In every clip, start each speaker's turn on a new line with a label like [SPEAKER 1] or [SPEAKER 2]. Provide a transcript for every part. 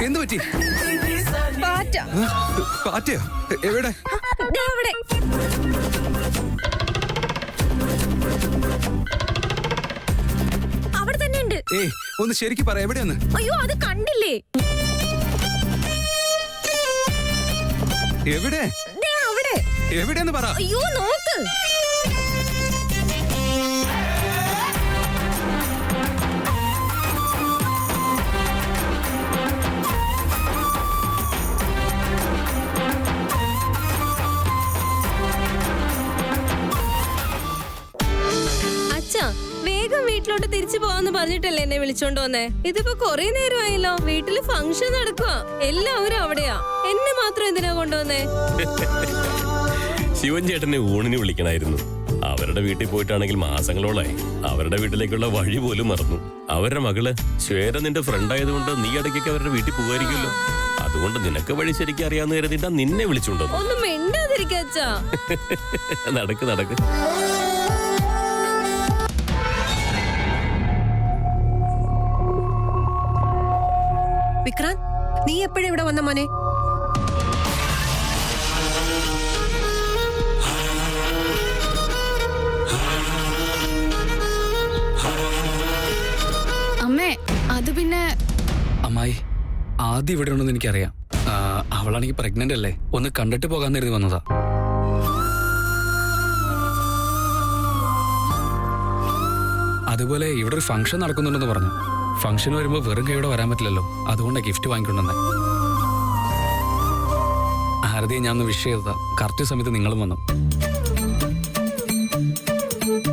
[SPEAKER 1] എന്ത് പറ്റി? പാറ്റയോ? എവിടെ?
[SPEAKER 2] അവിടെ തന്നെ ഉണ്ട്.
[SPEAKER 1] ഒന്ന് ശരിക്കും പറ, എവിടെയാണ്?
[SPEAKER 2] അയ്യോ, അത് കണ്ടില്ലേ?
[SPEAKER 1] എവിടെ?
[SPEAKER 2] അവിടെ.
[SPEAKER 1] എവിടെയെന്ന് പറ.
[SPEAKER 2] അയ്യോ, നോക്ക്. വേഗം വീട്ടിലോട്ട് തിരിച്ചു പോവാന്ന് പറഞ്ഞിട്ടല്ലേ എന്നെ വിളിച്ചോണ്ട് വന്നേ? ഇതിപ്പോ കൊറേ നേരമായല്ലോ. വീട്ടില് ഫംഗ്ഷൻ നടക്കുക, എല്ലാവരും അവിടെയാ. എന്നെ മാത്രം എന്തിനാ കൊണ്ടുവന്നേ?
[SPEAKER 3] ശിവൻ ചേട്ടനെ ഊണിന് വിളിക്കണായിരുന്നു. അവരുടെ വീട്ടിൽ പോയിട്ടാണെങ്കിൽ മാസങ്ങളോളായി. അവരുടെ വീട്ടിലേക്കുള്ള വഴി പോലും മറന്നു. അവരുടെ മകള് ശ്വേത നിന്റെ ഫ്രണ്ട് ആയതുകൊണ്ട് നീ ഇടയ്ക്കൊക്കെ അവരുടെ വീട്ടിൽ പോകുമായിരിക്കുമല്ലോ. അതുകൊണ്ട് നിനക്ക് വഴി ശരിക്കും അറിയാവുന്ന കരുതിട്ടാ നിന്നെ വിളിച്ചോണ്ടോ.
[SPEAKER 2] ഒന്നും മിണ്ടാതിരിക്കാ.
[SPEAKER 3] നടക്ക് നടക്ക്.
[SPEAKER 4] വിക്രാന്ത്, നീ എപ്പോഴും ഇവിടെ വന്ന മോനെ?
[SPEAKER 5] അമ്മേ, അത് പിന്നെ
[SPEAKER 1] അമ്മായി ആദ്യം ഇവിടെ ഉണ്ടെന്ന് എനിക്കറിയാം. അവളാണെങ്കിൽ പ്രഗ്നന്റ് അല്ലേ, ഒന്ന് കണ്ടിട്ട് പോകാൻ കരുതി വന്നതാ. അതുപോലെ ഇവിടെ ഒരു ഫംഗ്ഷൻ നടക്കുന്നുണ്ടെന്ന് പറഞ്ഞു. ഫംഗ്ഷൻ വരുമ്പോ വെറും കൈയോടെ വരാൻ പറ്റില്ലല്ലോ, അതുകൊണ്ടാണ് ഗിഫ്റ്റ് വാങ്ങിക്കൊണ്ടുവന്നത്. ആരതിയെ ഞാൻ ഒന്ന് വിഷ് ചെയ്തതാ. കറക്റ്റ് സമയത്ത് നിങ്ങളും വന്നു.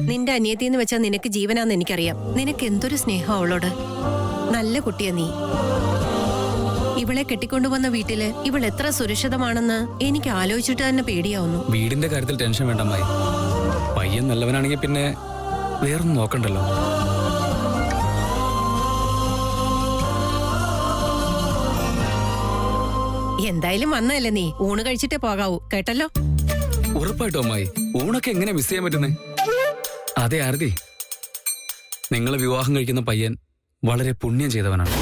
[SPEAKER 4] നിന്റെ അനിയത്തിന്ന് വെച്ചാൽ നിനക്ക് ജീവനാന്ന് എനിക്കറിയാം. നിനക്ക് എന്തൊരു സ്നേഹം അവളോട്. നല്ല കുട്ടിയാ നീ. ഇവളെ കെട്ടിക്കൊണ്ടുവന്ന വീട്ടില് ഇവൾ എത്ര സുരക്ഷിതമാണെന്ന് എനിക്ക് ആലോചിച്ചിട്ട് തന്നെ പേടിയാവുന്നു.
[SPEAKER 1] വീടിന്റെ കാര്യത്തിൽ ടെൻഷൻ വേണ്ട അമ്മായി. പയ്യൻ നല്ലവനാണെങ്കിൽ പിന്നെ വേറൊന്നും നോക്കണ്ടല്ലോ.
[SPEAKER 4] എന്തായാലും വന്നതല്ലേ നീ, ഊണ് കഴിച്ചിട്ടേ പോകാവൂ, കേട്ടല്ലോ?
[SPEAKER 1] ഉറപ്പായിട്ടും അമ്മായി. ഊണൊക്കെ എങ്ങനെ മിസ് ചെയ്യാൻ പറ്റുന്നേ? അതെ ആരതി, നിങ്ങളെ വിവാഹം കഴിക്കുന്ന പയ്യൻ വളരെ പുണ്യം ചെയ്തവനാണ്.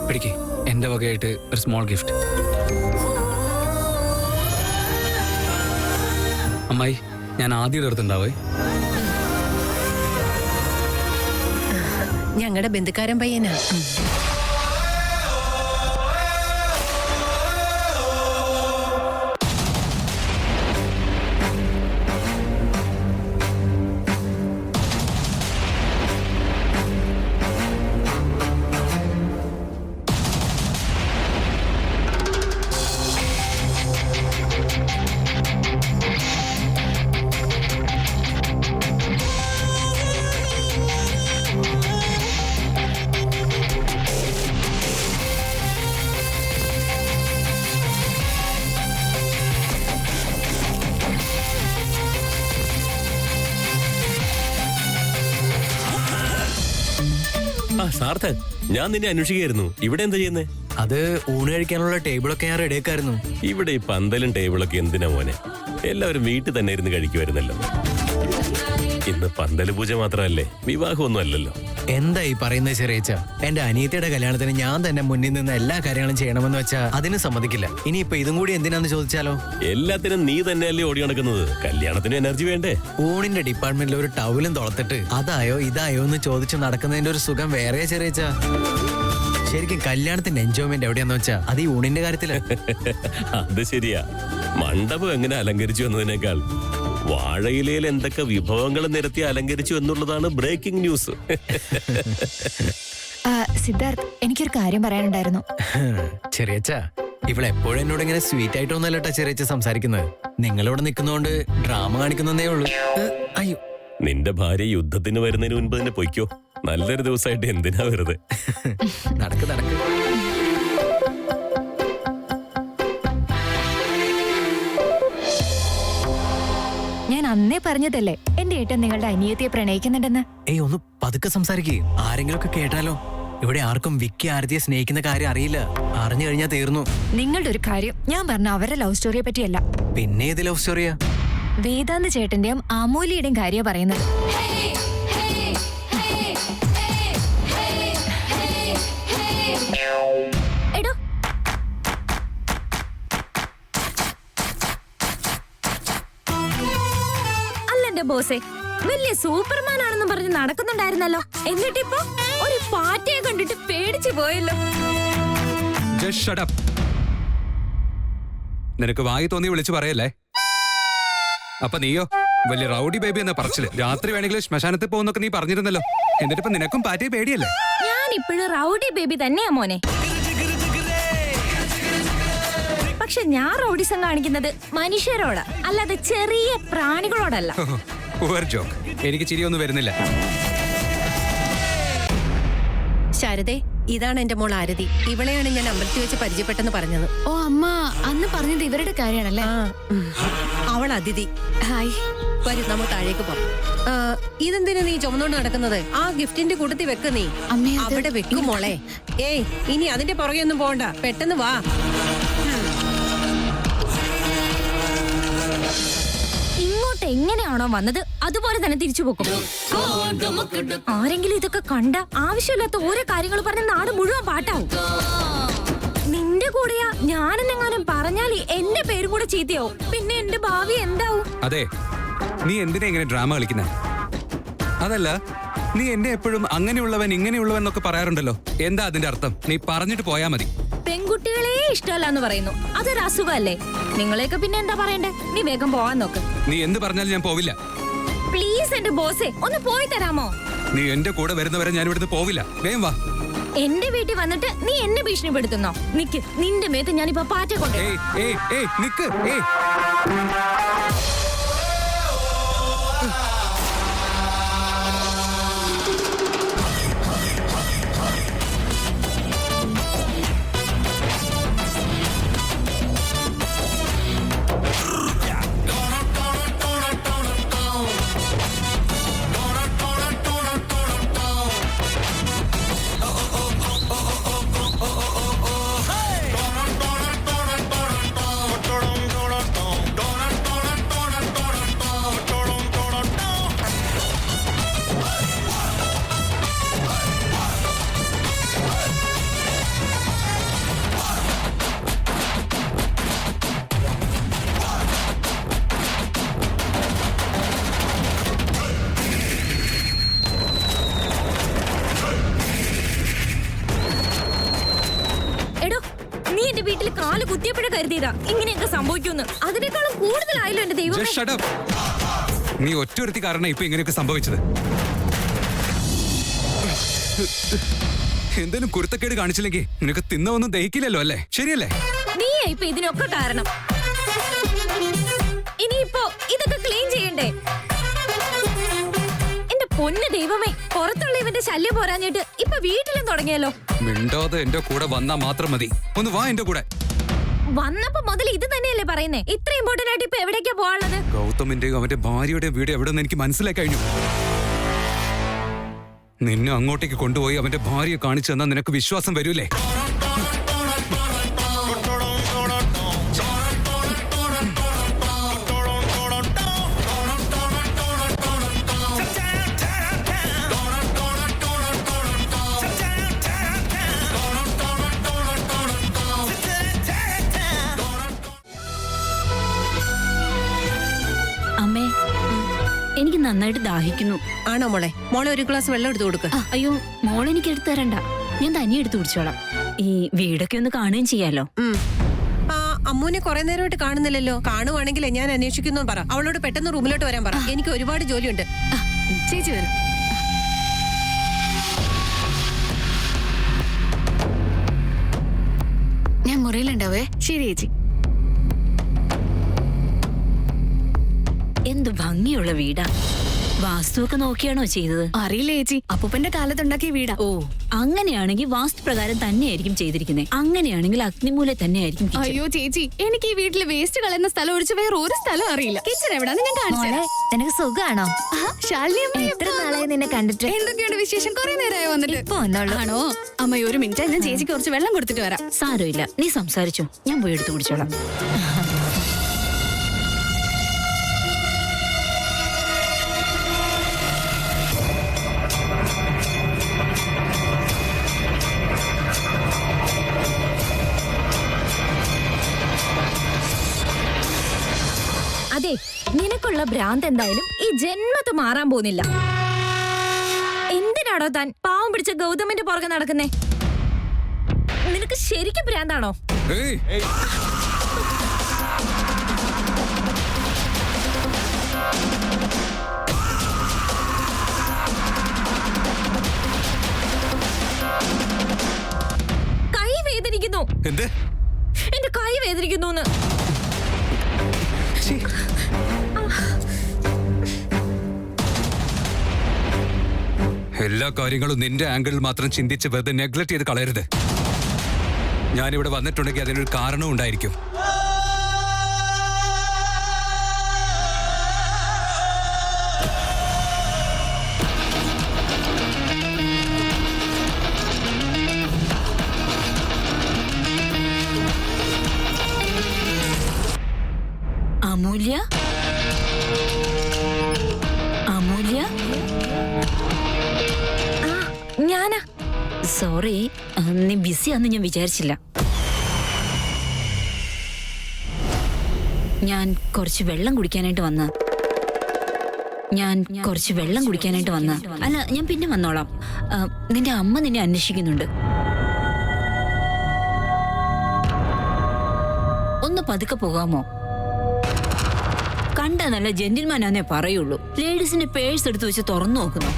[SPEAKER 1] പിടിക്ക്, എന്റെ വകയായിട്ട് ഒരു സ്മോൾ ഗിഫ്റ്റ്. അമ്മായി, ഞാൻ ആദ്യം എടുത്തുണ്ടാവേ.
[SPEAKER 4] ഞങ്ങളുടെ ബന്ധുക്കാരൻ പയ്യനാ.
[SPEAKER 3] സാർത്ഥൻ, ഞാൻ നിന്നെ അന്വേഷിക്കുകയായിരുന്നു. ഇവിടെ എന്താ ചെയ്യുന്നേ?
[SPEAKER 6] അത് ഊണ് കഴിക്കാനുള്ള ടേബിളൊക്കെ ഞാൻ റെഡിയാക്കായിരുന്നു.
[SPEAKER 3] ഇവിടെ ഈ പന്തലും ടേബിളൊക്കെ എന്തിനാ മോനെ? എല്ലാവരും വീട്ടിൽ തന്നെ ഇരുന്ന് കഴിക്കുമായിരുന്നല്ലോ. ഇന്ന് പന്തല് പൂജ മാത്രമല്ലേ, വിവാഹമൊന്നും അല്ലല്ലോ.
[SPEAKER 6] എന്താ ഈ പറയുന്നത് ചെറിയച്ച? എന്റെ അനിയത്തിയുടെ കല്യാണത്തിന് ഞാൻ തന്നെ മുന്നിൽ നിന്ന് എല്ലാ കാര്യങ്ങളും ചെയ്യണമെന്ന് വെച്ചാ അതിന് സമ്മതിക്കില്ല. ഇനിയിപ്പൊ ഇതും കൂടി എന്തിനാന്ന് ചോദിച്ചാലോ?
[SPEAKER 3] എല്ലാത്തിനും നീ തന്നെയല്ലേ ഓടി നടക്കുന്നത്. കല്യാണത്തിന് എനർജി വേണ്ടേ?
[SPEAKER 6] ഊണിന്റെ ഡിപ്പാർട്ട്മെന്റിൽ ഒരു ടൗലും തുളത്തിട്ട് അതായോ ഇതായോ എന്ന് ചോദിച്ച് നടക്കുന്നതിന്റെ ഒരു സുഖം വേറെ ചെറിയച്ച. ശരിക്കും കല്യാണത്തിന്റെ എൻജോയ്മെന്റ് എവിടെയാന്ന് വെച്ചാ അത് ഈ ഊണിന്റെ കാര്യത്തില്.
[SPEAKER 3] അത് ശരിയാ. മണ്ഡപം എങ്ങനെ അലങ്കരിച്ചു എന്നതിനേക്കാൾ വാഴയിലയിൽ എന്തൊക്കെ വിഭവങ്ങൾ നിരത്തി അലങ്കരിച്ചു എന്നുള്ളതാണ് ബ്രേക്കിംഗ് ന്യൂസ്.
[SPEAKER 5] സിദ്ധാർത്ഥ്, എനിക്കൊരു കാര്യം പറയാനുണ്ടായിരുന്നു.
[SPEAKER 6] ചെറിയച്ച, ഇവിടെ എപ്പോഴും എന്നോട് ഇങ്ങനെ സ്വീറ്റ് ആയിട്ടൊന്നല്ലട്ടാ ചെറിയച്ച സംസാരിക്കുന്നത്. നിങ്ങളിവിടെ നിൽക്കുന്നോണ്ട് ഡ്രാമ കാണിക്കുന്നതേ ഉള്ളൂ. അയ്യോ,
[SPEAKER 3] നിന്റെ ഭാര്യ യുദ്ധത്തിന് വരുന്നതിന് മുൻപ് തന്നെ പൊയ്ക്കോ. നല്ലൊരു ദിവസമായിട്ട് എന്തിനാ വെറുതെ?
[SPEAKER 6] നടക്ക് നടക്ക്.
[SPEAKER 5] ഞാൻ അന്നേ പറഞ്ഞതല്ലേ എന്റെ ഏട്ടൻ നിങ്ങളുടെ അനിയത്തിയെ പ്രണയിക്കുന്നുണ്ടെന്ന്.
[SPEAKER 6] ഏയ്, ഒന്ന് പതുക്കെ സംസാരിക്കേ. ആരെങ്കിലും ഒക്കെ കേട്ടാലോ? ഇവിടെ ആർക്കും വിക്കി ആരതിയെ സ്നേഹിക്കുന്ന കാര്യം അറിയില്ല. അറിഞ്ഞു കഴിഞ്ഞാൽ തീർന്നു.
[SPEAKER 5] നിങ്ങളുടെ ഒരു കാര്യം ഞാൻ പറഞ്ഞ അവരുടെ ലവ് സ്റ്റോറിയെ പറ്റിയല്ല.
[SPEAKER 6] പിന്നെ ഏത് ലവ് സ്റ്റോറിയാ?
[SPEAKER 5] വേദാന്ത ചേട്ടന്റെയും അമൂലിയുടെയും കാര്യ പറയുന്നത്. എടോ, അല്ല എന്റെ ബോസേ, വലിയ സൂപ്പർമാൻ ആണെന്ന് പറഞ്ഞ് നടക്കുന്നുണ്ടായിരുന്നല്ലോ. എന്നിട്ടിപ്പോ ഒരു പാറ്റയെ കണ്ടിട്ട് പേടിച്ചു പോയല്ലോ.
[SPEAKER 7] Just shut up. നിനക്ക് വായി തോന്നി വിളിച്ചു പറയല്ലേ? അപ്പൊ നീയോ വലിയ റൗഡി ബേബി എന്ന പറച്ചില്. രാത്രി വേണമെങ്കിലും ശ്മശാനത്തിൽ പോകുന്നൊക്കെ നീ പറഞ്ഞിരുന്നല്ലോ. എന്നിട്ടിപ്പോ നിനക്കും പാറ്റയെ പേടിയല്ലേ?
[SPEAKER 5] ഞാൻ ഇപ്പോഴും റൗഡി ബേബി തന്നെയാ മോനെ. പക്ഷെ ഞാൻ റൗഡിസം കാണിക്കുന്നത് മനുഷ്യരോടാ, അല്ലാതെ ചെറിയ പ്രാണികളോടല്ല.
[SPEAKER 7] Poor joke. എനിക്ക് ചിരിയൊന്നും വരുന്നില്ല.
[SPEAKER 4] ശാരദേ, ഇതാണ് എന്റെ മോൾ ആരതി. ഇവളെയാണ് ഞാൻ അമ്പലത്തിൽ വെച്ച് പരിചയപ്പെട്ടെന്ന് പറഞ്ഞത്.
[SPEAKER 5] ഓ അമ്മ, അന്ന് പറഞ്ഞത് ഇവരുടെ കാര്യമാണല്ലേ?
[SPEAKER 4] അവൾ അതിഥി.
[SPEAKER 5] ഹായ്.
[SPEAKER 4] വരൂ, നമ്മൾ താഴേക്ക് പോവാം. ഇതെന്തിനാ നീ ചുമന്നോണ്ട് നടക്കുന്നത്? ആ ഗിഫ്റ്റിന്റെ കൂട്ടത്തിൽ വെക്ക് നീ.
[SPEAKER 5] അമ്മേ, അത്
[SPEAKER 4] അവിടെ വെക്കും മോളെ. ഏയ്, ഇനി അതിന്റെ പുറകെ ഒന്നും പോകണ്ട, പെട്ടെന്ന് വാ.
[SPEAKER 5] ഇങ്ങോട്ട് എങ്ങനെയാണോ വന്നത് അതുപോലെ തന്നെ തിരിച്ചു പോകും. ആരെങ്കിലും ഇതൊക്കെ കണ്ട ആവശ്യമില്ലാത്ത ഓരോ കാര്യങ്ങൾ പറഞ്ഞ നാട് മുഴുവൻ പാട്ടാവും. നിന്റെ കൂടെയാ ഞാനെന്നെങ്ങാനും പറഞ്ഞാൽ എന്റെ പേരും കൂടെ ചീത്തയാവും. പിന്നെ എന്റെ ഭാവി എന്താവും?
[SPEAKER 7] അതെ, നീ എന്തിനാ ഇങ്ങനെ ഡ്രാമ കളിക്കുന്നേ? അതല്ല, നീ എന്നെ എപ്പോഴും അങ്ങനെയുള്ളവൻ ഇങ്ങനെയുള്ളവൻ എന്നൊക്കെ പറയാറുണ്ടല്ലോ. എന്താ അതിന്റെ അർത്ഥം? നീ പറഞ്ഞിട്ട് പോയാ മതി.
[SPEAKER 5] പെൺകുട്ടികളെ ഇഷ്ടമല്ല എന്ന് പറയുന്നു. അതൊരു അസുഖല്ലേ? നിങ്ങളെയൊക്കെ പിന്നെ എന്താ പറയണ്ടേ? നീ വേഗം പോവാൻ നോക്ക്.
[SPEAKER 7] നീ എന്ത് പറഞ്ഞാലും ഞാൻ പോവില്ല.
[SPEAKER 5] പ്ലീസ് എന്റെ ബോസേ, ഒന്ന് പോയി തരാമോ?
[SPEAKER 7] നീ എന്റെ കൂടെ വരുന്നവരെ ഞാൻ ഇവിടുന്ന് പോവില്ല. വേഗം വാ.
[SPEAKER 5] എന്റെ വീട്ടിൽ വന്നിട്ട് നീ എന്നെ ഭീഷണിപ്പെടുത്തുന്നോ? നിക്ക്, നിന്റെ മേത്ത് ഞാനിപ്പോ പാറ്റ കൊണ്ട്.
[SPEAKER 7] ഏയ് ഏയ് ഏയ് നിക്ക്. ഏയ്
[SPEAKER 5] വീട്ടിൽ കാല് കുത്തിയപ്പോഴേ കരുതിയതാ ഇങ്ങനെയൊക്കെ സംഭവിക്കുമെന്ന്. അതിനേക്കാളും കൂടുതലായല്ലോ എന്റെ ദൈവം.
[SPEAKER 7] Just shut up. നീ ഒറ്റൊരുത്തി കാരണം ഇപ്പൊ ഇങ്ങനെയൊക്കെ സംഭവിച്ചത്. എന്തേലും കുരുത്തക്കേട് കാണിച്ചില്ലെങ്കിൽ നിനക്ക് തിന്നൊന്നും ദഹിക്കില്ലല്ലോ, അല്ലേ? ശരിയല്ലേ?
[SPEAKER 5] നീയാ ഇപ്പൊ ഇതിനൊക്കെ കാരണം. ഇനിയിപ്പോ ഇതൊക്കെ ക്ലീൻ ചെയ്യണ്ടേ? എന്റെ പൊന്നു ദൈവമേ, പുറത്തുള്ള ഇവന്റെ ശല്യം പോരാഞ്ഞിട്ട് ഇപ്പൊ വീട്ടിലും തുടങ്ങിയല്ലോ.
[SPEAKER 7] മിണ്ടോതെ എന്റെ കൂടെ വന്നാ മാത്രം മതി. ഒന്ന് വാ എന്റെ കൂടെ.
[SPEAKER 5] വന്നപ്പോ മുതൽ ഇത് തന്നെയല്ലേ പറയുന്നേ? ഇത്ര ഇമ്പോർട്ടന്റ് ആയിട്ട് ഇപ്പൊ എവിടേക്കാ പോവാനുള്ളത്?
[SPEAKER 7] ഗൗതമിന്റെയും അവന്റെ ഭാര്യയുടെയും വീട് എവിടെന്ന് എനിക്ക് മനസ്സിലായി കഴിഞ്ഞു. നിന്നെ അങ്ങോട്ടേക്ക് കൊണ്ടുപോയി അവന്റെ ഭാര്യയെ കാണിച്ചു തന്നാ നിനക്ക് വിശ്വാസം വരൂലേ?
[SPEAKER 8] അമ്മേ, എനിക്ക് നന്നായിട്ട് ദാഹിക്കുന്നു.
[SPEAKER 4] ആണോ മോളെ? മോളെ ഒരു ഗ്ലാസ് വെള്ളം എടുത്തു കൊടുക്ക.
[SPEAKER 8] അയ്യോ, മോൾ എനിക്ക് എടുത്തു തരണ്ട, ഞാൻ തനിയെ എടുത്തു കുടിച്ചോളാം. ഈ വീടൊക്കെ ഒന്ന് കാണുകയും ചെയ്യാലോ.
[SPEAKER 4] ആ അമ്മൂനെ കുറെ നേരമായിട്ട് കാണുന്നില്ലല്ലോ. കാണുവാണെങ്കിലേ ഞാൻ അന്വേഷിക്കുന്നു പറ. അവളോട് പെട്ടെന്ന് റൂമിലോട്ട് വരാൻ പറ. എനിക്ക് ഒരുപാട് ജോലിയുണ്ട്.
[SPEAKER 8] ചേച്ചി വരും.
[SPEAKER 5] ഞാൻ മുറിയിലുണ്ടാവേ.
[SPEAKER 8] ശരി ചേച്ചി. എന്ത് ഭംഗിയുള്ള വീടാ. വാസ്തുവൊക്കെ നോക്കിയാണോ ചെയ്തത്?
[SPEAKER 5] അറിയില്ല ചേച്ചി, അപ്പൂപ്പന്റെ കാലത്തുണ്ടാക്കിയ വീടാ.
[SPEAKER 8] ഓ, അങ്ങനെയാണെങ്കിൽ വാസ്തുപ്രകാരം തന്നെയായിരിക്കും ചെയ്തിരിക്കുന്നത്. അങ്ങനെയാണെങ്കിൽ അഗ്നിമൂല തന്നെയായിരിക്കും kitchen.
[SPEAKER 5] അയ്യോ ചേച്ചി, എനിക്ക് ഈ വീട്ടില് വേസ്റ്റ് കളയുന്ന സ്ഥലം ഒഴിച്ച് വേറെ ഒരു സ്ഥലം അറിയില്ല. കിച്ചൺ എവിടാന്ന് ഞാൻ കാണിച്ചു. നിനക്ക് സുഖാണോ? എത്ര നാളായി നിന്നെ കണ്ടിട്ട്?
[SPEAKER 2] എന്തൊക്കെയാണ് വിശേഷം? കുറെ നേരമായി വന്നിട്ട്.
[SPEAKER 5] ഇപ്പൊ വന്നോളൂ.
[SPEAKER 2] ആണോ? അമ്മ ഒരു മിനിറ്റ്, ഞാൻ ചേച്ചിക്ക് കുറച്ച് വെള്ളം കൊടുത്തിട്ട് വരാം.
[SPEAKER 8] സാരമില്ല, നീ സംസാരിച്ചു, ഞാൻ പോയി എടുത്തു കുടിച്ചോളാം.
[SPEAKER 5] നിനക്കുള്ള ഭ്രാന്ത് എന്തായാലും ഈ ജന്മത്ത് മാറാൻ പോകുന്നില്ല. എന്തിനാണോ താൻ പാവം പിടിച്ച ഗൗതമിന്റെ പുറകെ നടക്കുന്നേ? നിനക്ക് ശരിക്കും ഭ്രാന്താണോ?
[SPEAKER 7] ഏയ്,
[SPEAKER 5] കൈ വേദനിക്കുന്നു.
[SPEAKER 7] എന്ത്?
[SPEAKER 5] എന്റെ കൈ വേദനിക്കുന്നു.
[SPEAKER 7] ശ്ശി. എല്ലാ കാര്യങ്ങളും നിന്റെ ആംഗിളിൽ മാത്രം ചിന്തിച്ച് വെറുതെ നെഗ്ലക്ട് ചെയ്ത് കളയരുത്. ഞാനിവിടെ വന്നിട്ടുണ്ടെങ്കിൽ അതിനൊരു കാരണവും ഉണ്ടായിരിക്കും.
[SPEAKER 8] അമൂല്യ, അമൂല്യ,
[SPEAKER 5] ഞാനാ.
[SPEAKER 8] സോറി, നീ ബിസിയാന്ന് ഞാൻ വിചാരിച്ചില്ല. ഞാൻ കുറച്ച് വെള്ളം കുടിക്കാനായിട്ട് വന്ന. അല്ല, ഞാൻ പിന്നെ വന്നോളാം. നിന്റെ അമ്മ നിന്നെ അന്വേഷിക്കുന്നുണ്ട്. ഒന്ന് പതുക്കെ പോകാമോ? കണ്ടാ നല്ല ജെന്റിൽമാനാന്നേ പറയുള്ളൂ. ലേഡീസിന്റെ പേഴ്സ് എടുത്ത് വെച്ച് തുറന്നു നോക്കുന്നു.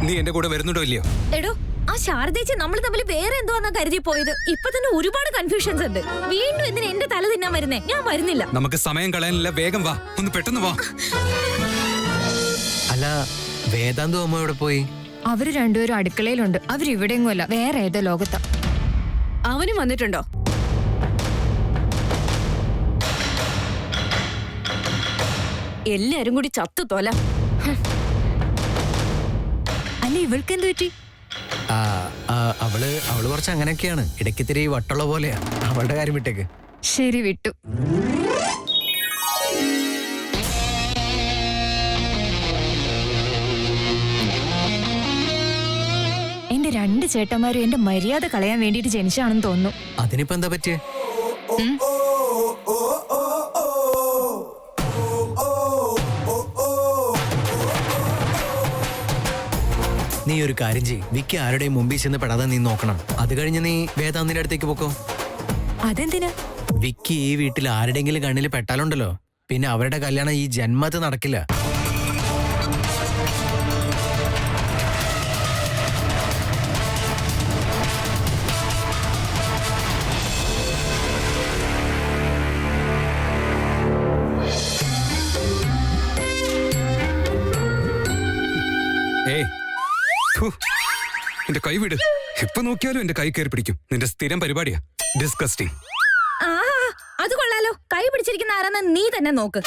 [SPEAKER 7] നീ എന്റെ കൂടെ വരുന്നുണ്ടോ ഇല്ലയോ?
[SPEAKER 5] എടോ, ആ ശാരദേച്ചി നമ്മൾ തമ്മിൽ വേറെ എന്തോന്നാ കരുതി പോയത്. ഇപ്പൊ തന്നെ ഒരുപാട് കൺഫ്യൂഷൻസ് ഉണ്ട്. വീണ്ടും എന്തിനാ എന്റെ തല തിന്നാൻ വരുന്നേ? ഞാൻ വരുന്നില്ല.
[SPEAKER 7] നമുക്ക് സമയം കളയാനില്ല, വേഗം വാ, ഒന്ന് പെട്ടെന്ന് വാ.
[SPEAKER 6] അല്ല, വേദാന്തു അമ്മ എവിടെ പോയി?
[SPEAKER 9] അവര് രണ്ടുപേരും അടുക്കളയിലുണ്ട്. അവരിവിടെയെങ്ങുമല്ല, വേറെ ഏതോ ലോകത്താ.
[SPEAKER 2] അവനും വന്നിട്ടുണ്ടോ? എല്ലാരും കൂടി ചത്തു തോല.
[SPEAKER 9] അല്ല, ഇവൾക്ക് എന്ത് പറ്റി?
[SPEAKER 6] അവള് കുറച്ച് അങ്ങനെയൊക്കെയാണ്. ഇടയ്ക്ക് ഇത്തിരി വട്ടുള്ള പോലെയാ. അവളുടെ കാര്യം വിട്ടേക്ക്.
[SPEAKER 9] ശരി, വിട്ടു. എന്റെ രണ്ട് ചേട്ടന്മാരും എന്റെ മര്യാദ കളയാൻ വേണ്ടിട്ട് ജനിച്ചാണെന്ന് തോന്നുന്നു.
[SPEAKER 6] അതിനിപ്പോ എന്താ പറ്റിയേ? നീ ഒരു കാര്യം ചെയ്യ്. വിക്കി ആരുടെയും മുമ്പിൽ ചെന്ന് പെടാതെ നീ നോക്കണം. അത് കഴിഞ്ഞ് നീ വേദാന്തിന്റെ അടുത്തേക്ക് പോക്കോ.
[SPEAKER 9] അതെന്തിനാ?
[SPEAKER 6] വിക്കി ഈ വീട്ടിൽ ആരുടെങ്കിലും കണ്ണിൽ പെട്ടാലുണ്ടല്ലോ, പിന്നെ അവരുടെ കല്യാണം ഈ ജന്മത്ത് നടക്കില്ല.
[SPEAKER 7] ഏയ്, ഫു, എന്റെ കൈ വിട്. എപ്പോ നോക്കിയാലും എന്റെ കൈ കയറി പിടിക്കും. നിന്റെ സ്ഥിരം പരിപാടിയാ. ഡിസ്കസ്റ്റിംഗ്.
[SPEAKER 5] ആ, അത് കൊള്ളാലോ. കൈ പിടിച്ചിരിക്കുന്ന ആരാന്ന് നീ തന്നെ നോക്ക്.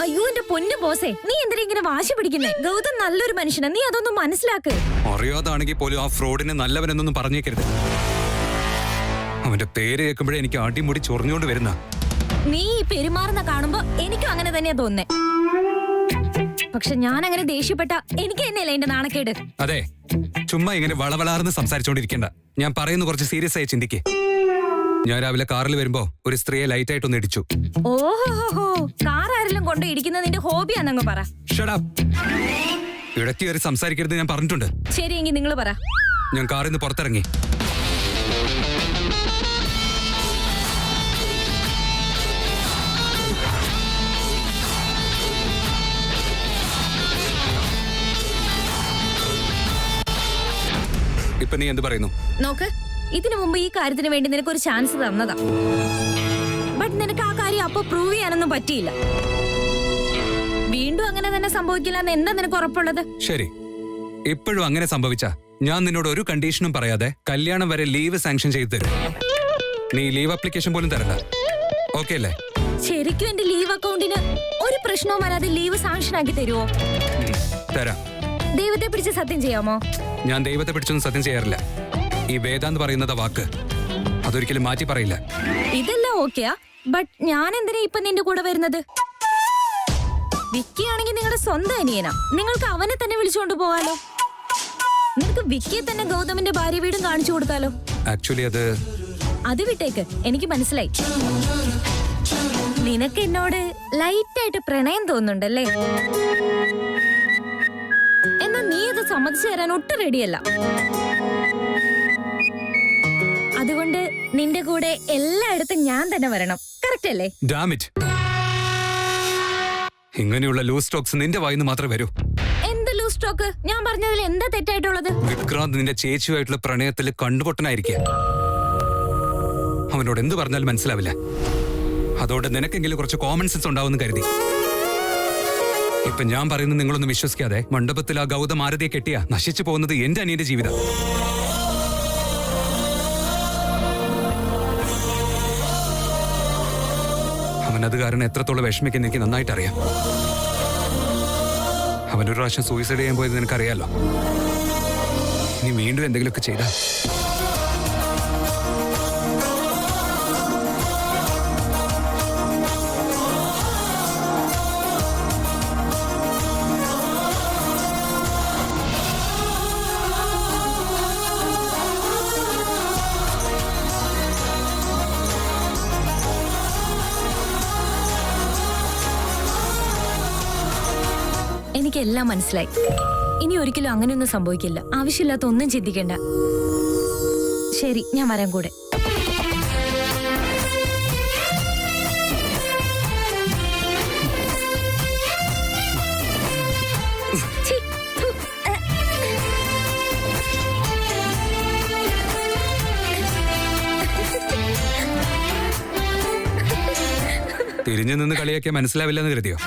[SPEAKER 5] അയ്യോ, എന്റെ പൊന്നു ബോസേ, നീ എന്തിനാ ഇങ്ങനെ വാശി പിടിക്കുന്നേ? ഗൗതം നല്ലൊരു മനുഷ്യനാ, നീ അതൊന്നും മനസ്സിലാക്ക്.
[SPEAKER 7] അറിയാതാണെങ്കിൽ പോലും ആ ഫ്രോഡിനെ നല്ലവനെന്നൊന്നും പറഞ്ഞേക്കരുത്. അവന്റെ പേര് കേൾക്കുമ്പോഴേ എനിക്ക് അടിമുടി ചൊറിഞ്ഞുകൊണ്ട് വരുന്ന.
[SPEAKER 5] നീ ഈ പെരുമാറുന്ന കാണുമ്പോ എനിക്കും അങ്ങനെ തന്നെയാ തോന്നുന്നേ. പക്ഷെ ഞാൻ അങ്ങനെ ദേഷ്യപ്പെട്ട എനിക്ക് തന്നെയല്ലേ എന്റെ നാണക്കേട്.
[SPEAKER 7] അതെ, ചുമ്മാ ഇങ്ങനെ വളവളാർന്ന് സംസാരിച്ചോണ്ടിരിക്കണ്ട. ഞാൻ പറയുന്ന കുറച്ച് സീരിയസ് ആയി ചിന്തിക്കേ. ഞാൻ രാവിലെ കാറിൽ വരുമ്പോ ഒരു സ്ത്രീയെ ലൈറ്റ് ആയിട്ടൊന്ന് ഇടിച്ചു.
[SPEAKER 5] ഓഹോ, കാർ ആരെല്ലാം കൊണ്ട് ഇടിക്കുന്നത് നിന്റെ ഹോബിയാന്നങ്ങ് പറ.
[SPEAKER 7] Shut up. ഇടയ്ക്ക് കയറി സംസാരിക്കരുത് ഞാൻ പറഞ്ഞിട്ടുണ്ട്.
[SPEAKER 5] ശരിയെങ്കിൽ നിങ്ങൾ പറ.
[SPEAKER 7] ഞാൻ കാറിൽ നിന്ന് പുറത്തിറങ്ങി. ഇപ്പൊ നീ എന്ത് പറയുന്നു?
[SPEAKER 5] നോക്ക്, ഇതിനു മുമ്പ് ഈ കാര്യത്തിന് വേണ്ടി നിനക്കൊരു ചാൻസ് തന്നതാ. ബട്ട് നിനക്ക് ആ കാര്യം അപ്പൊ പ്രൂവ് ചെയ്യാനൊന്നും പറ്റിയില്ല. വീണ്ടും അങ്ങനെ തന്നെ സംഭവിക്കില്ല എന്ന് എന്താ നിനക്ക് ഉറപ്പുള്ളത്?
[SPEAKER 7] ശരി, ഇപ്പോഴും അങ്ങനെ സംഭവിച്ച ഞാൻ നിന്നോട് ഒരു കണ്ടീഷനും പറയാതെ കല്യാണം വരെ ലീവ് സാങ്ഷൻ ചെയ്തു തരും. നീ ലീവ് അപ്ലിക്കേഷൻ പോലും തരണ്ട. ഓക്കെ അല്ലേ?
[SPEAKER 5] ശരിക്കും എന്റെ ലീവ് അക്കൗണ്ടിന് ഒരു പ്രശ്നവും വരാതെ ലീവ് സാങ്ഷൻ ആക്കി തരുമോ?
[SPEAKER 7] തരാം.
[SPEAKER 5] ദൈവത്തെ പിടിച്ച് സത്യം ചെയ്യാമോ?
[SPEAKER 7] ഞാൻ ദൈവത്തെ പിടിച്ചൊന്നും സത്യം ചെയ്യാറില്ല. ഈ വേദാന്ത് പറയുന്നത് വാക്ക് അതൊരിക്കലും മാറ്റി പറയില്ല.
[SPEAKER 5] ഇതെല്ലാം ഓക്കെയാ, ബട്ട് ഞാൻ എന്തിനാ ഇപ്പൊ നിന്റെ കൂടെ വരുന്നത്? വിക്കി ആണെങ്കിൽ നിങ്ങളുടെ സ്വന്തം അനിയനാ. നിങ്ങൾക്ക് അവനെ തന്നെ വിളിച്ചുകൊണ്ട് പോവാലോ. നിനക്ക് വിക്കിയെ തന്നെ ഗൗതമിന്റെ ഭാര്യ വീടും കാണിച്ചു കൊടുത്താലോ?
[SPEAKER 7] ആക്ച്വലി
[SPEAKER 5] അത് വിട്ടേക്ക്, എനിക്ക് മനസ്സിലായി. നിനക്ക് എന്നോട് ലൈറ്റായിട്ട് പ്രണയം തോന്നുന്നുണ്ടല്ലേ? എന്നാ നീ അത് സമ്മതിച്ചു തരാൻ ഒട്ടും റെഡിയല്ല. അതുകൊണ്ട് നിന്റെ കൂടെ എല്ലായിടത്തും ഞാൻ തന്നെ വരണം. കറക്റ്റ് അല്ലേ?
[SPEAKER 7] Damn it. ഇങ്ങനെയുള്ള ലൂസ് ടോക്സ് നിന്റെ വായിന്ന് മാത്രമേ വരൂ.
[SPEAKER 5] എന്ത് ലൂസ് ടോക്ക്? ഞാൻ പറഞ്ഞതിൽ എന്താ തെറ്റായിട്ടുള്ളത്?
[SPEAKER 7] വിക്രാന്ത് നിന്റെ ചേച്ചിയുമായിട്ടുള്ള പ്രണയത്തിൽ കണ്ടുപൊട്ടനായിരിക്കുക. അവനോട് എന്ത് പറഞ്ഞാലും മനസ്സിലാവില്ല. അതോടെ നിനക്കെങ്കിലും കുറച്ച് കോമൺ സെൻസ് ഉണ്ടാവുമെന്ന് കരുതി. ഇപ്പൊ ഞാൻ പറയുന്നത് നിങ്ങളൊന്നും വിശ്വസിക്കാതെ മണ്ഡപത്തിൽ ആ ഗൗതം ആരതിയെ കെട്ടിയ നശിച്ചു പോകുന്നത് എന്റെ അനിയന്റെ ജീവിതം. അവനത് കാരണം എത്രത്തോളം വിഷമിക്കുന്ന എനിക്ക് നന്നായിട്ട് അറിയാം. അവനൊരു പ്രാവശ്യം സൂയിസൈഡ് ചെയ്യാൻ പോയത് നിനക്കറിയാലോ. നീ വീണ്ടും എന്തെങ്കിലുമൊക്കെ ചെയ്താ
[SPEAKER 5] എനിക്കെല്ലാം മനസ്സിലായി. ഇനി ഒരിക്കലും അങ്ങനെയൊന്നും സംഭവിക്കില്ല. ആവശ്യമില്ലാത്ത ഒന്നും ചിന്തിക്കണ്ട. ശരി, ഞാൻ വരാൻ കൂടെ.
[SPEAKER 7] തിരിഞ്ഞു നിന്ന് കളിയൊക്കെ മനസ്സിലാവില്ലെന്ന് കരുതിയോ?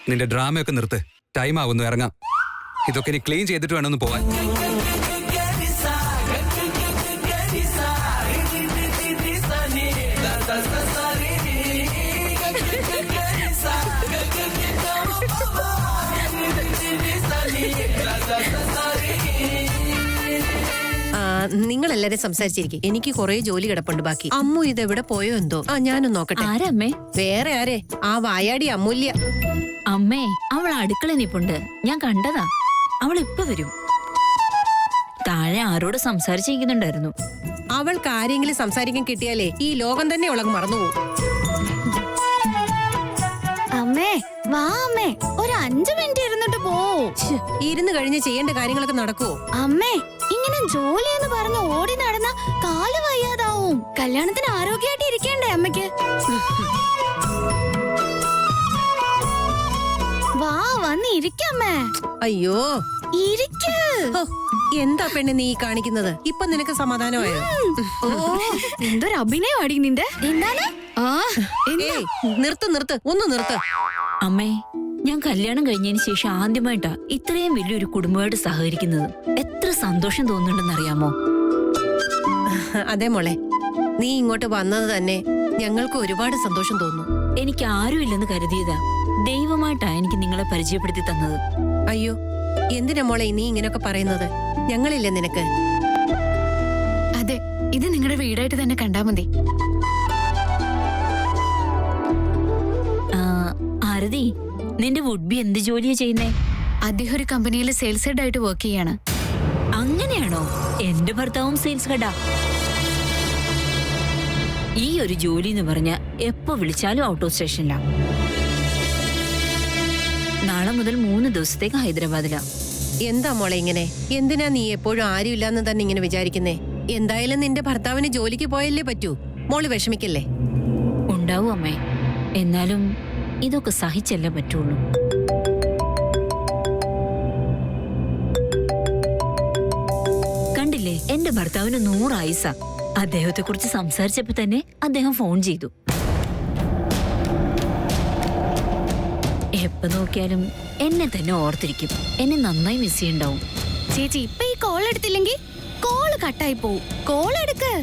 [SPEAKER 7] നിന്റെ ഡ്രാമയൊക്കെ നിർത്ത്. ടൈം ആവുന്നു, ഇറങ്ങാം. ഇതൊക്കെ ഇനി ക്ലീൻ ചെയ്തിട്ട് വേണമെന്ന് പോവാൻ.
[SPEAKER 4] നിങ്ങളെല്ലാരും സംസാരിച്ചിരിക്കും. എനിക്ക് കുറെ ജോലി കിടപ്പുണ്ട് ബാക്കി. അമ്മു ഇതെവിടെ പോയോ എന്തോ? ഞാനൊന്ന് നോക്കട്ടെ.
[SPEAKER 8] ആരമ്മേ?
[SPEAKER 4] വേറെ ആരെ? ആ വായാടി അമൂല്യ.
[SPEAKER 8] അമ്മേ, അവൾ അടുക്കള നിപ്പുണ്ട്. ഞാൻ കണ്ടതാ. അവൾ ഇപ്പൊ വരും. താഴെ ആരോട് സംസാരിച്ചിരിക്കുന്നുണ്ടായിരുന്നു.
[SPEAKER 4] അവൾക്ക് ആരെങ്കിലും സംസാരിക്കാൻ കിട്ടിയാലേ ഈ ലോകം തന്നെ അവളങ്ങ് മറന്നുപോകും.
[SPEAKER 5] അമ്മേ വാ അമ്മേ, ഒരു 5 മിനിറ്റ് ഇരുന്നിട്ട് പോ.
[SPEAKER 4] ഇരുന്ന് കഴിഞ്ഞ് ചെയ്യേണ്ട കാര്യങ്ങളൊക്കെ നടക്കുവോ?
[SPEAKER 5] അമ്മേ, ഇങ്ങനെ ജോലി എന്ന് പറഞ്ഞ് ഓടി നടന്ന കാല് വയ്യാതാവും. കല്യാണത്തിന് ആരോഗ്യമായിട്ട് ഇരിക്കണ്ടേ അമ്മയ്ക്ക്? വാ, വന്ന് ഇരിക്കമ്മേ.
[SPEAKER 4] അയ്യോ
[SPEAKER 5] ഇരിക്ക്.
[SPEAKER 4] എന്താ പെണ്ണ് നീ കാണിക്കുന്നത്? ഇപ്പൊ നിനക്ക് സമാധാനമായോ?
[SPEAKER 5] എന്തൊരു അഭിനയമാടി നിന്റെ. എന്താണ്?
[SPEAKER 4] നിർത്ത്, ഒന്ന് നിർത്ത്.
[SPEAKER 8] അമ്മേ, ഞാൻ കല്യാണം കഴിഞ്ഞതിന് ശേഷം ആദ്യമായിട്ടാ ഇത്രയും വലിയൊരു കുടുംബമായിട്ട് സഹകരിക്കുന്നത്. എത്ര സന്തോഷം തോന്നുന്നുണ്ടെന്നറിയാമോ?
[SPEAKER 4] അതെ മോളെ, നീ ഇങ്ങോട്ട് വന്നത് തന്നെ ഞങ്ങൾക്ക് ഒരുപാട് സന്തോഷം തോന്നുന്നു.
[SPEAKER 8] എനിക്ക് ആരുമില്ലെന്ന് കരുതിയതാ. ദൈവമായിട്ടാ എനിക്ക് നിങ്ങളെ പരിചയപ്പെടുത്തി തന്നത്.
[SPEAKER 4] അയ്യോ, എന്തിനാ മോളെ നീ ഇങ്ങനെയൊക്കെ പറയുന്നത്? ഞങ്ങളില്ലേ നിനക്ക്?
[SPEAKER 5] അതെ, ഇത് നിങ്ങളുടെ വീടായിട്ട് തന്നെ കണ്ടാ മതി.
[SPEAKER 8] ആരതി, നിന്റെ വുഡ്ബി എന്ത് ജോലിയാ ചെയ്യുന്നേ?
[SPEAKER 5] അദ്ദേഹം ഒരു കമ്പനിയിൽ സെയിൽസ് ഹെഡ് ആയിട്ട് വർക്ക് ചെയ്യാണ്.
[SPEAKER 8] അങ്ങനെയാണോ? എന്റെ ഭർത്താവും സെയിൽസ് ഹെഡാ. ഈ ഒരു ജോലി എന്ന് പറഞ്ഞ എപ്പോ വിളിച്ചാലും ഔട്ട് ഓഫ് സ്റ്റേഷനിലാ. നാളെ മുതൽ 3 ദിവസത്തേക്ക് ഹൈദരാബാദിലാ.
[SPEAKER 4] എന്താ മോളെ ഇങ്ങനെ? എന്തിനാ നീ എപ്പോഴും ആരുമില്ലാന്ന് തന്നെ ഇങ്ങനെ വിചാരിക്കുന്നേ? എന്തായാലും നിന്റെ ഭർത്താവിന് ജോലിക്ക് പോയല്ലേ പറ്റൂ. മോള് വിഷമിക്കല്ലേ.
[SPEAKER 8] ഉണ്ടാവും അമ്മേ, എന്നാലും ഇതൊക്കെ സഹിച്ചല്ലേ പറ്റുള്ളൂ. കണ്ടില്ലേ, എന്റെ ഭർത്താവിന് 100 ആയുസ. അദ്ദേഹത്തെ കുറിച്ച് സംസാരിച്ചപ്പോ തന്നെ അദ്ദേഹം ഫോൺ ചെയ്തു. എപ്പോ നോക്കിയാലും എന്നെ തന്നെ ഓർത്തിരിക്കും. എന്നെ നന്നായി മിസ് ചെയ്യണ്ടാവും.
[SPEAKER 5] ചേച്ചി, ഇപ്പൊ ഈ കോൾ എടുത്തില്ലെങ്കിൽ കോള് കട്ടായി പോവും. കോൾ എടുക്ക്.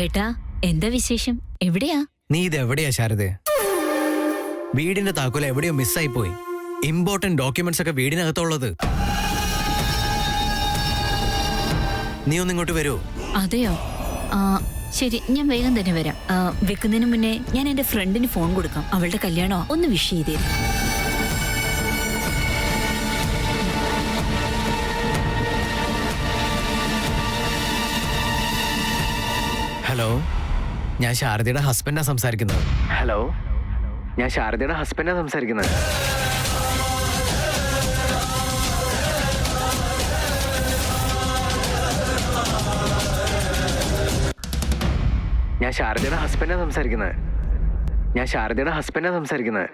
[SPEAKER 8] ഏട്ടാ എന്താ വിശേഷം? എവിടെയാ?
[SPEAKER 6] നീ ഇത് എവിടെയാ ശാരദ? വീടിന്റെ താക്കോൽ എവിടെയോ മിസ്സായി പോയി. ഇമ്പോർട്ടന്റ് ഡോക്യുമെന്റ്സ് ഒക്കെ വീടിനകത്തുള്ളത്. നീ ഒന്നിങ്ങോട്ട് വരൂ.
[SPEAKER 8] അതെയോ? ശരി, ഞാൻ വേഗം തന്നെ വരാം. വെക്കുന്നതിന് മുന്നേ ഞാൻ എന്റെ ഫ്രണ്ടിന് ഫോൺ കൊടുക്കാം. അവളുടെ കല്യാണോ ഒന്ന് വിഷ് ചെയ്തേരും.
[SPEAKER 6] ഹലോ, ഞാൻ ശാരദയുടെ ഹസ്ബൻഡാ സംസാരിക്കുന്നത്. ഹലോ, ഞാൻ ശാരദയുടെ ഹസ്ബൻഡാ സംസാരിക്കുന്നത്. ഞാൻ ശാരദയുടെ ഹസ്ബൻഡാ സംസാരിക്കുന്നത്. ഞാൻ ശാരദയുടെ ഹസ്ബൻഡാ സംസാരിക്കുന്നത്.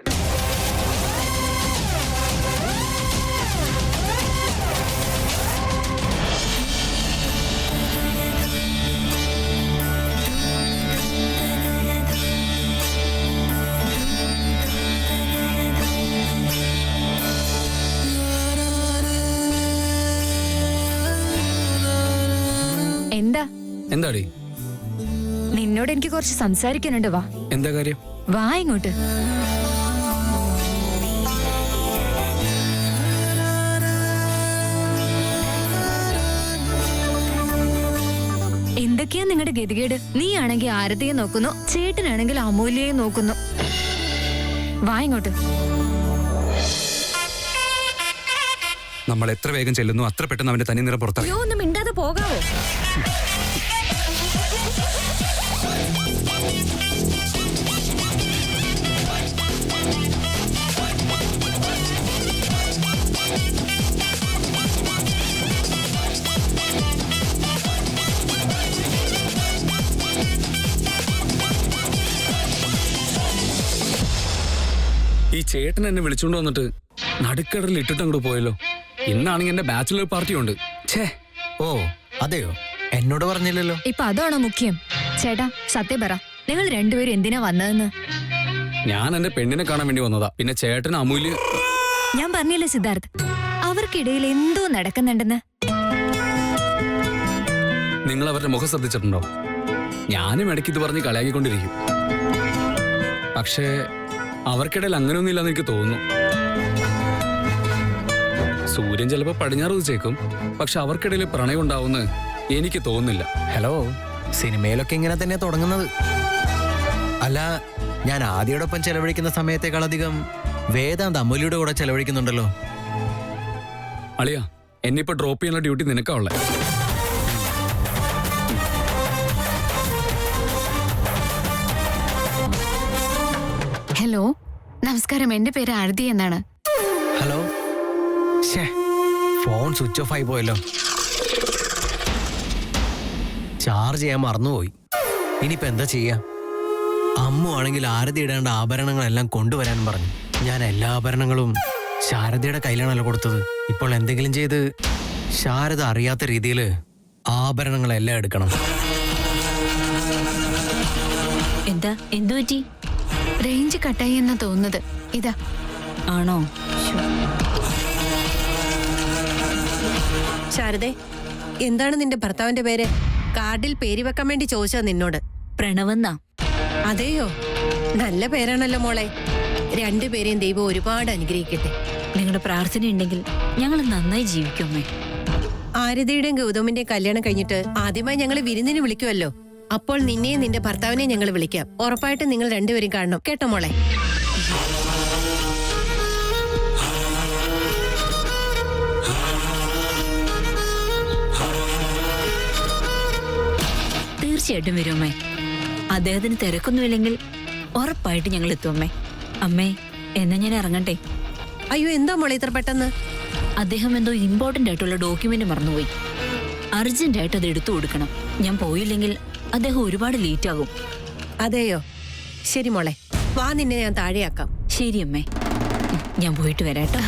[SPEAKER 9] എന്താ
[SPEAKER 1] എന്താടി?
[SPEAKER 9] നിന്നോട് എനിക്ക് കുറച്ച് സംസാരിക്കാനുണ്ട്. വാ.
[SPEAKER 1] എന്താ കാര്യം?
[SPEAKER 9] വാ ഇങ്ങോട്ട്. എന്തൊക്കെയാ നിങ്ങളുടെ ഗതികേട്? നീ ആണെങ്കിൽ ആരതിയെ നോക്കുന്നു, ചേട്ടനാണെങ്കിൽ അമൂല്യയെ നോക്കുന്നു. വാ ഇങ്ങോട്ട്.
[SPEAKER 7] നമ്മൾ എത്ര വേഗം ചെല്ലുന്നു അത്ര പെട്ടെന്ന് അവന്റെ തനി നിറം പുറത്തായി.
[SPEAKER 5] അയ്യോ, ഒന്ന് മിണ്ടാതെ പോകാവോ?
[SPEAKER 1] ഈ ചേട്ടൻ എന്നെ വിളിച്ചുകൊണ്ട് വന്നിട്ട് നടുക്കടലിൽ ഇട്ടിട്ട് അങ്ങോട്ട് പോയല്ലോ. ഇന്നാണെങ്കിൽ എന്റെ ബാച്ചിലർ പാർട്ടി ഉണ്ട്. ഛേ.
[SPEAKER 6] ഓ അതെയോ? എന്നോട് പറഞ്ഞില്ലല്ലോ.
[SPEAKER 9] ഇപ്പൊ അതാണോ മുഖ്യം? ചേട്ടാ സത്യം പറ, നിങ്ങൾ രണ്ടുപേരും എന്തിനാ വന്നതെന്ന്?
[SPEAKER 1] ഞാൻ എന്റെ പെണ്ണിനെ കാണാൻ വേണ്ടി വന്നതാ. പിന്നെ ചേട്ടൻ അമൂല്യ.
[SPEAKER 9] ഞാൻ പറഞ്ഞില്ലേ സിദ്ധാർത്ഥ്, അവർക്കിടയിൽ എന്തോ നടക്കുന്നുണ്ടെന്ന്.
[SPEAKER 1] നിങ്ങൾ അവരുടെ മുഖം ശ്രദ്ധിച്ചിട്ടുണ്ടോ? ഞാനും ഇടയ്ക്ക് ഇത് പറഞ്ഞ് കളയാക്കിക്കൊണ്ടിരിക്കും. പക്ഷേ അവർക്കിടയിൽ അങ്ങനെയൊന്നും ഇല്ലെന്ന് എനിക്ക് തോന്നുന്നു. സൂര്യൻ ചിലപ്പോ പടിഞ്ഞാറ് ഉദിച്ചേക്കും, പക്ഷെ അവർക്കിടയിൽ പ്രണയം ഉണ്ടാവുമെന്ന് എനിക്ക് തോന്നുന്നില്ല.
[SPEAKER 6] ഹലോ, സിനിമയിലൊക്കെ ഇങ്ങനെ തന്നെ തുടങ്ങുന്നത്. അല്ല, ഞാൻ ആദ്യയോടൊപ്പം ചെലവഴിക്കുന്ന സമയത്തേക്കാളധികം വേദാന്ത് അമൂല്യയുടെ കൂടെ ചെലവഴിക്കുന്നുണ്ടല്ലോ.
[SPEAKER 1] അളിയ, എന്നിപ്പോ ഡ്രോപ്പ് ചെയ്യാനുള്ള ഡ്യൂട്ടി നിനക്കാ ഉള്ളെ.
[SPEAKER 9] ഹലോ, നമസ്കാരം. എന്റെ പേര് ആരതി എന്നാണ്.
[SPEAKER 6] ഹലോ. ഫോൺ സ്വിച്ച് ഓഫ് ആയി പോയല്ലോ. ചാർജ് ചെയ്യാൻ മറന്നുപോയി. ഇനിയിപ്പോ എന്താ ചെയ്യാ? അമ്മു ആണെങ്കിൽ ആരതി ഇടേണ്ട ആഭരണങ്ങളെല്ലാം കൊണ്ടുവരാൻ പറഞ്ഞു. ഞാൻ എല്ലാ ആഭരണങ്ങളും ശാരദയുടെ കയ്യിലാണല്ലോ കൊടുത്തത്. ഇപ്പോൾ എന്തെങ്കിലും ചെയ്ത് ശാരദ അറിയാത്ത രീതിയിൽ ആഭരണങ്ങളെല്ലാം എടുക്കണം.
[SPEAKER 8] എന്താ? എന്തു പറ്റി?
[SPEAKER 9] റേഞ്ച് കട്ടായി എന്നാ തോന്നുന്നത്. ഇതാ.
[SPEAKER 8] ആണോ?
[SPEAKER 4] ശാരദേ, എന്താണ് നിന്റെ ഭർത്താവിന്റെ പേര്? കാർഡിൽ പേര് വെക്കാൻ വേണ്ടി ചോദിച്ചാ നിന്നോട്.
[SPEAKER 8] പ്രണവെന്നാ.
[SPEAKER 4] അതെയോ? നല്ല പേരാണല്ലോ മോളെ. രണ്ടുപേരെയും ദൈവം ഒരുപാട് അനുഗ്രഹിക്കട്ടെ.
[SPEAKER 8] നിങ്ങളുടെ പ്രാർത്ഥന ഉണ്ടെങ്കിൽ ഞങ്ങൾ നന്നായി ജീവിക്കുമേ.
[SPEAKER 4] ആരതിയുടെയും ഗൗതമിന്റെയും കല്യാണം കഴിഞ്ഞിട്ട് ആദ്യമായി ഞങ്ങൾ വിരുന്നിന് വിളിക്കുമല്ലോ. അപ്പോൾ നിന്നെയും നിന്റെ ഭർത്താവിനെയും ഞങ്ങൾ വിളിക്കാം. ഉറപ്പായിട്ടും നിങ്ങൾ രണ്ടുപേരും കാണണം കേട്ടോ മോളെ.
[SPEAKER 8] തീർച്ചയായിട്ടും വരും അമ്മേ. അദ്ദേഹത്തിന് തിരക്കൊന്നുമില്ലെങ്കിൽ ഉറപ്പായിട്ട് ഞങ്ങൾ എത്തും അമ്മേ. അമ്മേ, എന്നാ ഞാൻ ഇറങ്ങട്ടെ.
[SPEAKER 4] അയ്യോ, എന്താ മോളെ ഇത്ര പെട്ടെന്ന്?
[SPEAKER 8] അദ്ദേഹം എന്തോ ഇമ്പോർട്ടന്റ് ആയിട്ടുള്ള ഡോക്യുമെന്റ് മറന്നുപോയി. അർജന്റ് ആയിട്ട് അത് എടുത്തു കൊടുക്കണം. ഞാൻ പോയില്ലെങ്കിൽ അദ്ദേഹം ഒരുപാട് ലേറ്റ് ആകും.
[SPEAKER 4] അതെയോ? ശരി മോളെ, വാ, നിന്നെ ഞാൻ താഴെയാക്കാം.
[SPEAKER 8] ശരി അമ്മേ, ഞാൻ പോയിട്ട് വരാട്ടോ.